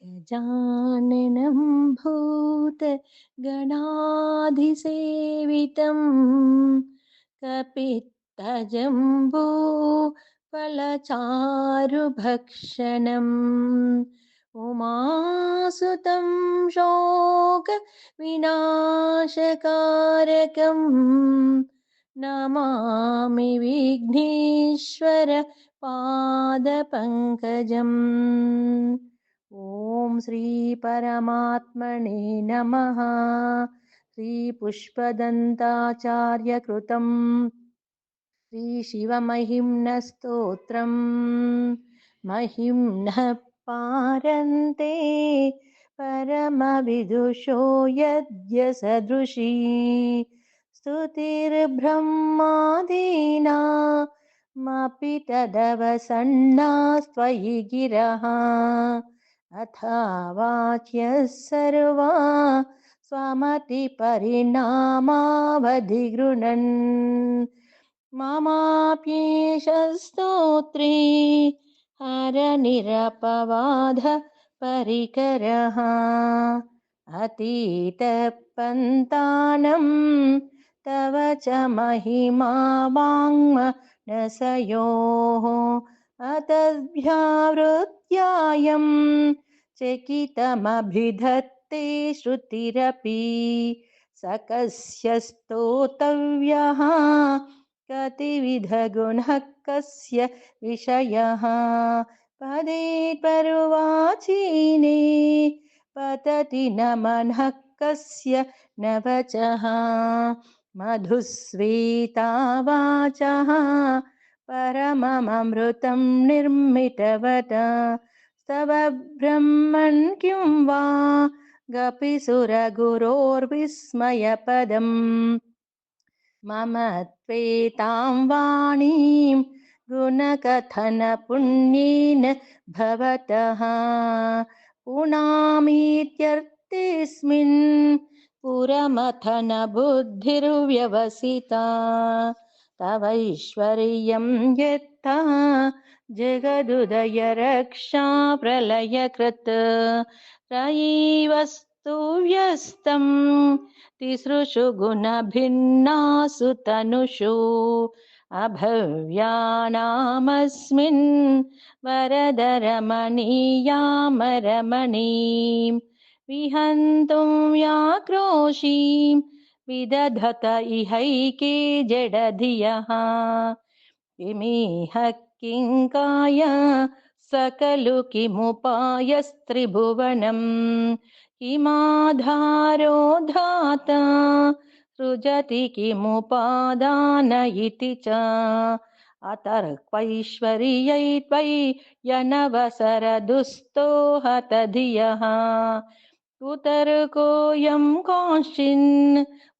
गजाननं भूतगणाधिसेवितं कपित्थजम्बूफलचारुभक्षणम् उमासुतं शोकविनाशकारकं नमामि विघ्नेश्वर पादपङ्कजम्। ॐ श्री परमात्मने नमः। श्री पुष्पदन्ताचार्यकृतं श्री शिवमहिम्न स्तोत्रम् महिम्नः पारन्ते परमविदुषो यद्य सदृशी स्तुतिर्ब्रह्मादीनामपि तदवसन्नास्त्वयि गिरः अथा वाच्यः सर्वा स्वमतिपरिणामावधिगृणन् ममाप्येष स्तोत्रे हरनिरपवाद परिकरः अतीतपन्तानं तव च महिमा वाङ्मनसयोः अतद्भ्यावृत्यायं चकितमभिधत्ते श्रुतिरपि सकस्य स्तोतव्यः कतिविधगुणः कस्य विषयः पदे पर्वाचीने पतति न मनः कस्य न वचः मधुस्वेता वाचः परममृतं निर्मितवत स्तव ब्रह्मन् किं वा गपिसुरगुरोर्विस्मयपदम् मम त्वेतां वाणीं गुणकथनपुण्येन भवतः पुनामीत्यर्थेऽस्मिन् पुरमथनबुद्धिर्व्यवसिता तवैश्वर्यं यत्ता जगदुदयरक्षा प्रलयकृत् त्रयीवस्तु व्यस्तं तिसृषु गुणभिन्नासु तनुषु अभव्यानामस्मिन् वरदरमणीयामरमणीं विहन्तुं व्याक्रोशीं विदधत इहैके जडधियः किमिह किङ्काय सकलु किमुपायस्त्रिभुवनम् किमाधारो धाता सृजति किमुपादान इति च अतर्क्वैश्वर्यै त्वयि यनवसरदुस्तोहत धियः कुतर्कोऽयं कांश्चिन्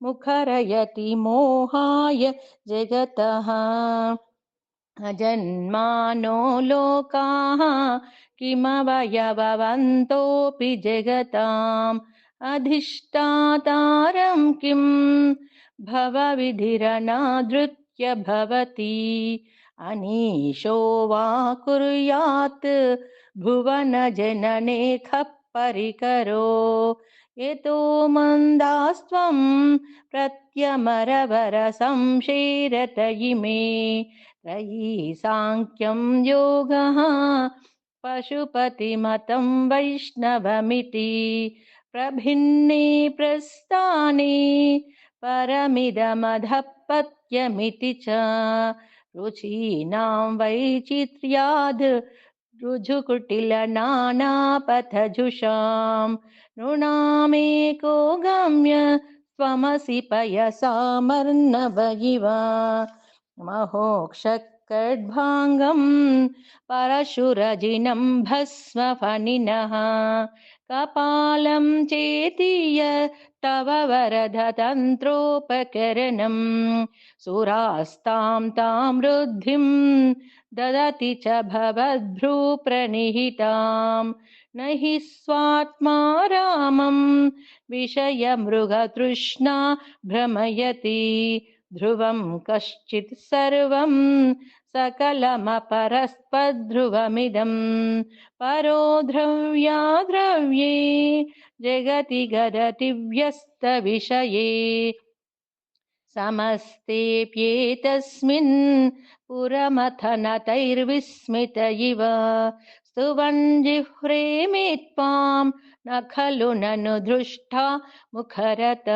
मुखरयति मोहाय जगतः अजन्मानो लोकाः किमवयववन्तोऽपि जगताम् अधिष्ठातारं किं भवविधिरनादृत्य भवति अनीशो वा कुर्यात् भुवनजनने खः परिकरो यतो मन्दास्त्वं प्रत्यमरवरसंशेरत इमे त्रयी साङ्ख्यं योगः पशुपतिमतं वैष्णवमिति प्रभिन्ने प्रस्थाने परमिदमधपत्यमिति च रुचीनां वैचित्र्याद् रुजुकुटिलनानापथजुषां नृणामेको गम्य त्वमसि पयसामर्णव इव महोक्षकड्भाङ्गं परशुरजिनं भस्मफणिनः कपालं चेतीय तव वरदतन्त्रोपकरणं सुरास्तां तां वृद्धिं ददति च भवद्भ्रूप्रणिहितां न हि स्वात्मा रामं विषयमृगतृष्णा भ्रमयति ध्रुवं कश्चित् सर्वं सकलमपरस्पध्रुवमिदं परो द्रव्ये जगति गरतिव्यस्तविषये समस्तेऽप्येतस्मिन् पुरमथनतैर्विस्मित इव स्तुवन् जिह्रे त्वां न खलु ननु दृष्टा मुखरत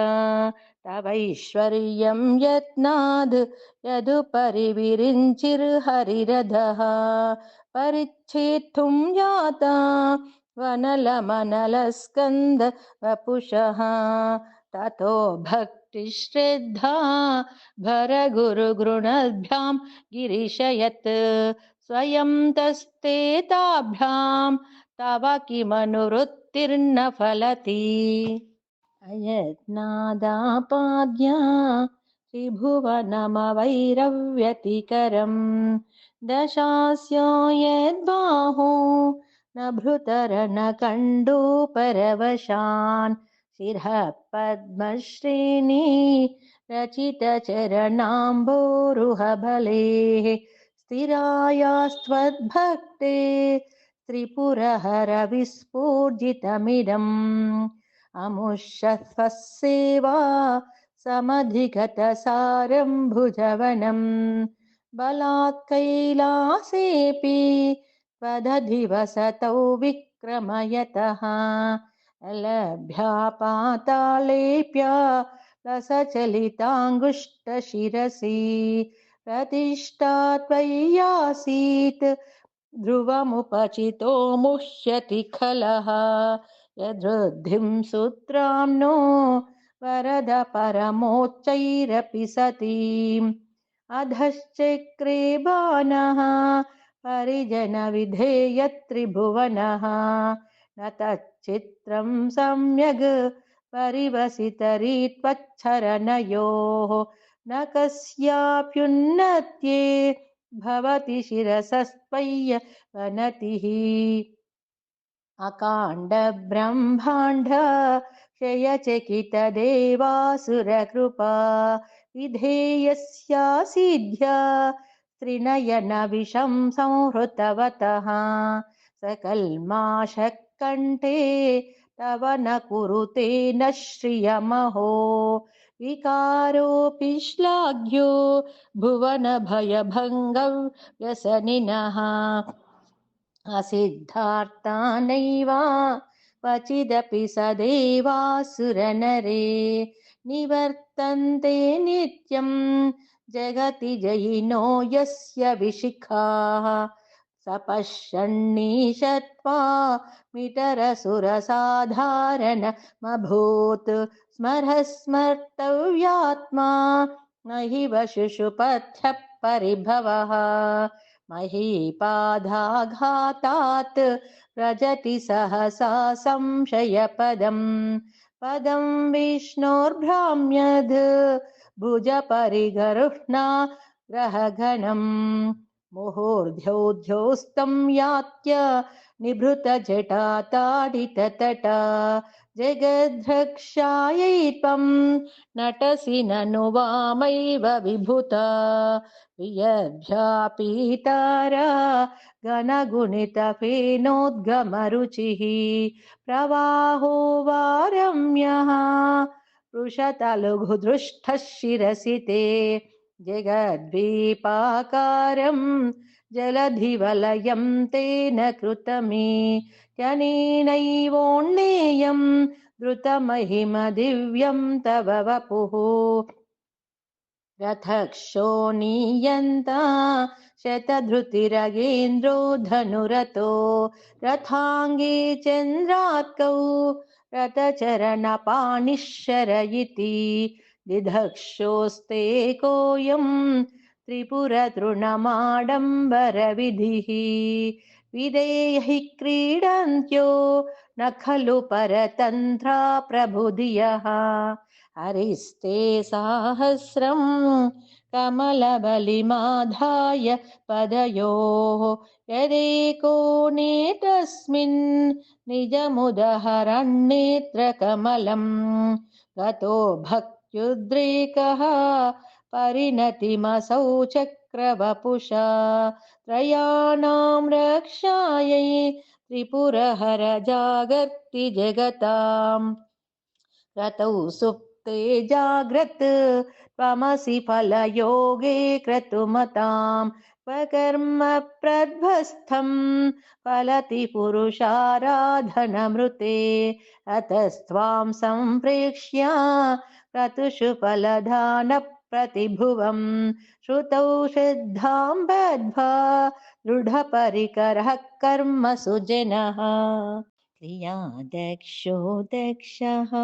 तवैश्वर्यं यत्नाद् यदुपरि विरिञ्चिर्हरिरधः परिच्छेत्तुं जाता वनलमनलस्कन्द वपुषः ततो भक्तिश्रद्धा भरगुरुगृणद्भ्यां गिरिशयत् स्वयं तस्ते ताभ्यां तव किमनुवृत्तिर्न फलति अयत्नादापाद्या त्रिभुवनमवैरव्यतिकरम् दशास्यो यद्बाहो न भृतर न कण्डूपरवशान् शिरः पद्मश्रेणी रचितचरणाम्बोरुहबलेः स्थिरायास्त्वद्भक्ते त्रिपुरहरविस्फूर्जितमिदम् अमुष्यस्वसेवा समधिगतसारं भुजवनं बलात् कैलासेऽपि त्वदधिवसतौ विक्रमयतः लभ्या पातालेऽप्या रसचलिताङ्गुष्ठशिरसि प्रतिष्ठा त्वय्यासीत् ध्रुवमुपचितो मुह्यति खलः यदृद्धिं सूत्रां नो वरद परमोच्चैरपि सतीम् अधश्चक्रे बाणः परिजनविधेयत्रिभुवनः न तच्चित्रं सम्यग् परिवसितरी त्वच्छरणयोः न कस्याप्युन्नत्ये भवति शिरसस्त्वय्य वनतिः अकाण्डब्रह्माण्ड क्षयचकितदेवासुरकृपा विधेयस्यासीद्ध्या त्रिनयनविषं संहृतवतः सकल्माषकण्ठे तव न कुरुते न श्रियमहो विकारोऽपि श्लाघ्यो भुवनभयभङ्गव्यसनिनः असिद्धार्तानैव क्वचिदपि सदेवासुरनरे निवर्तन्ते नित्यं जगति जयिनो यस्य विशिखाः सपश्यन्नीशत्वा मिटरसुरसाधारणमभूत् स्मरः स्मर्तव्यात्मा न हि वशुषुपथ्यः परिभवः महीपादाघातात् व्रजति सहसा संशयपदं पदं विष्णोर्भ्राम्यद् भुजपरिगरुह्णा ग्रहगणम् मुहुर्ध्योऽध्योस्तं यात्य निभृतजटाताडिततटा जगद्रक्षायै त्वं नटसि ननु वामैव विभुता वियद्भ्यापीतारा गणगुणितफेनोद्गमरुचिः प्रवाहो वारम्यः वृषतलुघुदृष्टः शिरसि ते जगद्वीपाकारं जलधिवलयं तेन कृतमे त्यनेनैवोन्नेयं द्रुतमहिमदिव्यं तव वपुः रथक्षोणीयन्ता शतधृतिरगेन्द्रो धनुरतो रथाङ्गे चन्द्रार्कौ रथचरणपाणिश्शरयिति दिधक्षोस्ते कोऽयं त्रिपुरतृणमाडम्बरविधिः विदेयैः क्रीडन्त्यो न खलु परतन्त्रा प्रभुधियः हरिस्ते साहस्रं कमलबलिमाधाय पदयोः यदेको नेतस्मिन् निजमुदहरन्नेत्रकमलं गतो भक्त्युद्रेकः परिणतिमसौ वक्रवपुषा त्रयाणां रक्षायै त्रिपुरहर जागर्ति जगताम् रतौ सुप्ते जाग्रत् त्वमसि फलयोगे क्रतुमताम् स्वकर्म प्रध्वस्थम् फलति पुरुषाराधनमृते अतस्त्वां सम्प्रेक्ष्य क्रतुषु फलदानप्रतिभुवम् श्रुतौ श्रद्धां बद्ध्वा दृढपरिकरः कर्मसु जनः क्रिया दक्षो दक्षः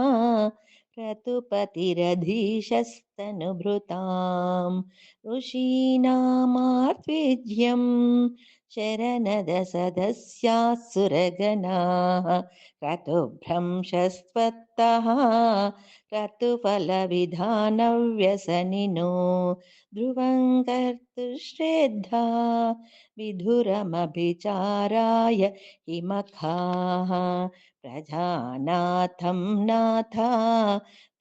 क्रतुपतिरधीशस्तनुभृताम् ऋषीणामार्त्विज्यम् शरणदसदस्याः सुरगणाः क्रतुभ्रंशस्त्वत्तः क्रतुफलविधानव्यसनिनो ध्रुवं कर्तुश्रेद्धा विधुरमभिचाराय हिमखाः प्रजानाथं नाथा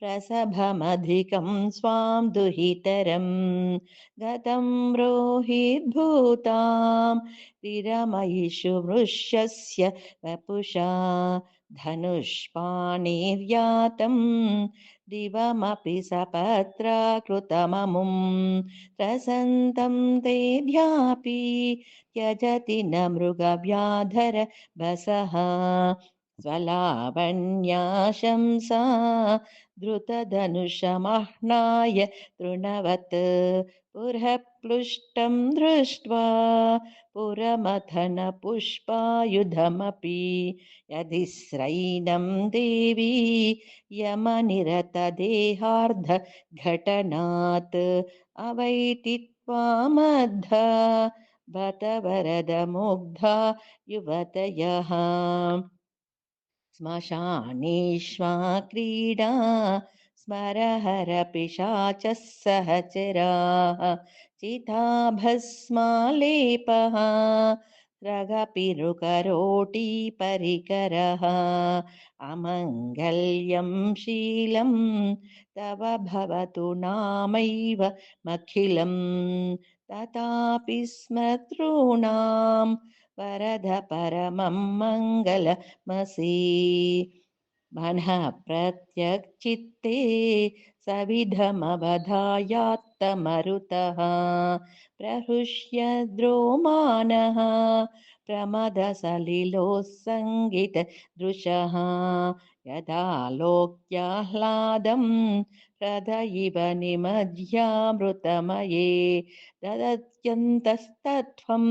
प्रसभमधिकं स्वां दुहितरं गतं रोहिद्भूतां विरमयिषु वृष्यस्य वपुषा धनुष्पाणिर्यातं दिवमपि सपत्राकृतममुं त्रसन्तं तेभ्यापि त्यजति न मृगव्याधर बसः स्वलावण्याशंसा द्रुतधनुषमह्नाय तृणवत् पुरःप्लुष्टं दृष्ट्वा पुरमथनपुष्पायुधमपि यदिस्रैनं देवी यमनिरतदेहार्धघटनात् अवैति त्वामद्धा बत वरदमुग्धा युवतयः श्मशानेष्वा क्रीडा स्मरहरपिशाचः सहचराः चिताभस्मालेपः रगपिरुकरोटिपरिकरः अमङ्गल्यं शीलं तव भवतु नामैव मखिलं तथापि स्मतॄणां वरद परमं मङ्गलमसि मनः प्रत्यग्चित्ते सविधमवधायात्तमरुतः प्रहृष्यद्रोमानः प्रमदसलिलोत्सङ्गितदृशः यदा लोक्याह्लादं हृदयिव निमज्यामृतमये ददत्यन्तस्तत्त्वं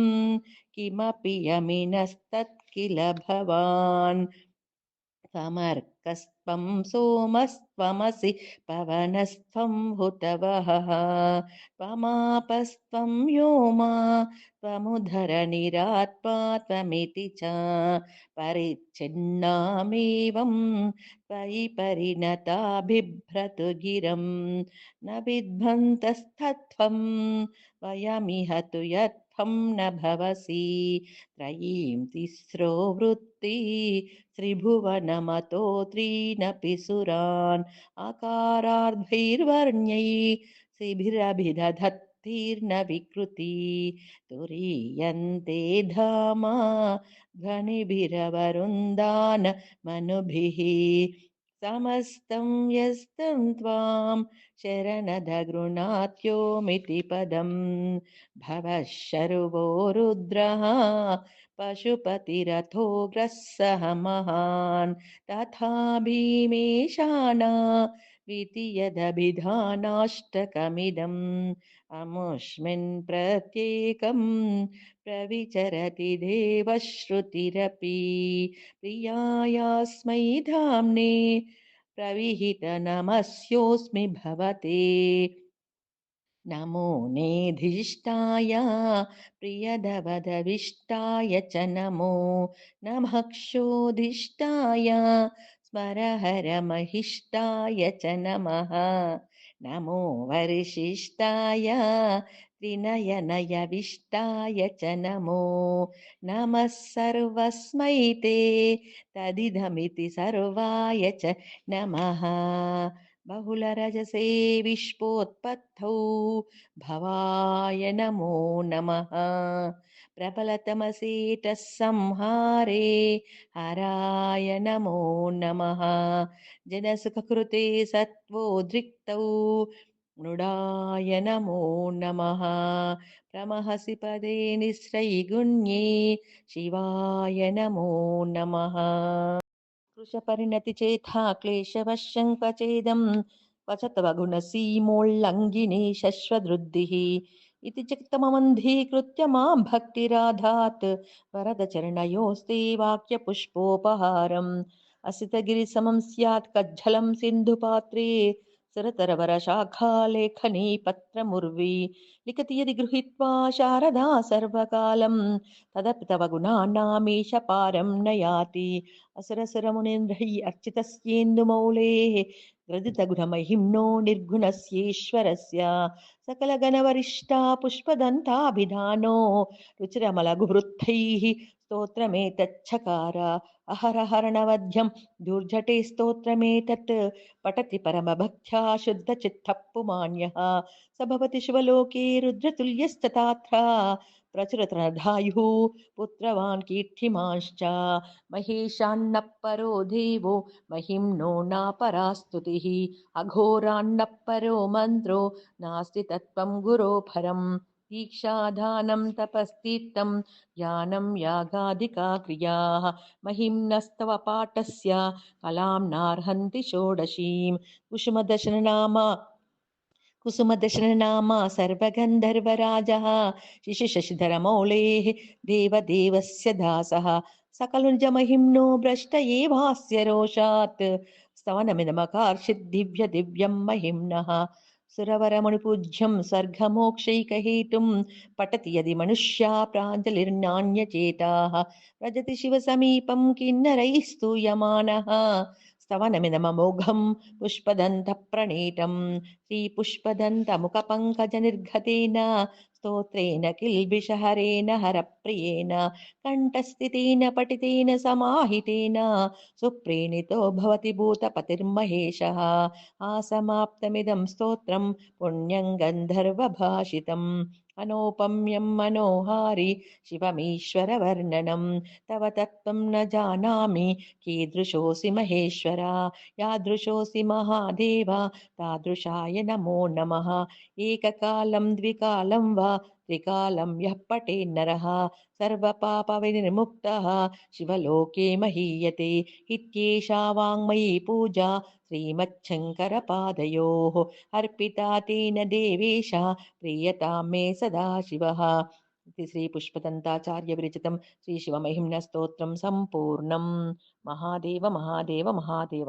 किमपि यमिनस्तत्किल भवान् समर्कस्त्वं सोमस्त्वमसि पवनस्त्वं हुतवहः त्वमापस्त्वं व्योमा त्वमुदरनिरात्मा त्वमिति च परिच्छिन्नामेवं त्वयि परिणता बिभ्रतु गिरं न विद्भन्तस्तत्त्वं वयमिह तु यत्त्वं न भवसि त्रयीं तिस्रो वृत्ति त्रिभुवनमतो त्रीनपि सुरान् आकारार्धैर्वर्ण्यैः शिभिरभिदधत्तीर्न विकृति तुरीयन्ते धामा ध्वनिभिरवरुन्दान मनुभिः समस्तं यस्तं त्वां शरणदगृणात्योमिति पदं भवः शर्वो रुद्रः पशुपतिरथोग्रः महान् तथा भीमेशाना द्वितीयदभिधानाष्टकमिदम् अमुष्मिन् प्रत्येकं प्रविचरति देवश्रुतिरपि प्रियायास्मै धाम्ने प्रविहितनमस्योऽस्मि भवते नमो नेधिष्ठाय प्रियदवदविष्टाय च नमो नमःक्षोधिष्ठाय स्मरहरमहिष्टाय च नमः नमो वर्षिष्ठाय त्रिनयनयविष्टाय च नमो नमः सर्वस्मै ते तदिदमिति सर्वाय च नमः बहुलरजसे विश्वोत्पत्तौ भवाय नमो नमः। प्रबलतमसेटः संहारे हराय नमो नमः। जनसुखकृते सत्त्वोद्रिक्तौ मृडाय नमो नमः। प्रमहसि पदे निःस्रैगुण्ये शिवाय नमो नमः। कृशपरिणतिचेथा क्लेशवशं क्वचेदं क्वचत्वगुणसीमोल्लङ्घिनी शश्वदृद्धिः इति चित्तममन्धीकृत्य मां भक्तिराधात् वरदचरणयोस्ते वाक्यपुष्पोपहारम् असितगिरिसमं स्यात् कज्झलं सिन्धुपात्रे सुरतरवरशाखालेखनी पत्रमुर्वी लिखति यदि गृहीत्वा शारदा सर्वकालं तदपि तव गुणानामीश पारं न याति असुरसुरमुनीन्द्रैः अर्चितस्येन्दुमौलेः ग्रथितगुणमहिम्नो निर्गुणस्येश्वरस्य सकलगणवरिष्ठा पुष्पदन्ताभिधानो रुचिरमलघुवृत्तैः स्तोत्रमेतच्छकार अहरहरणवध्यं दुर्झटे स्तोत्रमेतत् पठति परमभक्त्या शुद्धचित्तः पुमान्यः स भवति शिवलोके रुद्रतुल्यस्तथात्र प्रचुरतनधायुः पुत्रवान् कीर्तिमांश्च महेशान्नः परो देवो महिम्नो नापरास्तुतिः अघोरान्नः परो मन्त्रो नास्ति तत्त्वं गुरो परम् दीक्षादानं तपस्तीर्थं ज्ञानं यागादिका क्रियाः महिम्नस्तव पाठस्य कलां नार्हन्ति षोडशीं कुसुमदशननामा सर्वगन्धर्वराजः शिशिशशिधरमौलेः देवदेवस्य दासः सकलुञ्जमहिम्नो भ्रष्ट एवास्य रोषात् स्तवनमिदमकार्षिद् दिव्यं महिम्नः सुरवरमणिपूज्यं स्वर्गमोक्षैकहेतुं पठति यदि मनुष्या प्राञ्जलिर्नान्यचेताः व्रजति शिवसमीपं किन्नरैः स्तूयमानः स्तवनमिदममोघं पुष्पदन्तः प्रणीतं श्रीपुष्पदन्तमुखपङ्कजनिर्गतेन स्तोत्रेण किल्बिषहरेण हरप्रियेण कण्ठस्थितेन पठितेन समाहितेन सुप्रीणितो भवति भूतपतिर्महेशः आसमाप्तमिदं स्तोत्रं पुण्यं गन्धर्वभाषितम् अनौपम्यं मनोहारि शिवमीश्वरवर्णनं तव तत्त्वं न जानामि कीदृशोऽसि महेश्वर यादृशोऽसि महादेव तादृशाय नमो नमः एककालं द्विकालं वा त्रिकालं यः पठेन्नरः सर्वपापविनिर्मुक्तः शिवलोके महीयते इत्येषा वाङ्मयी पूजा श्रीमच्छङ्करपादयोः अर्पिता तेन देवेश प्रीयतां मे सदा शिवः इति श्रीपुष्पदन्ताचार्य विरचितं श्रीशिवमहिम्नस्तोत्रं सम्पूर्णम् महादेव महादेव महादेव।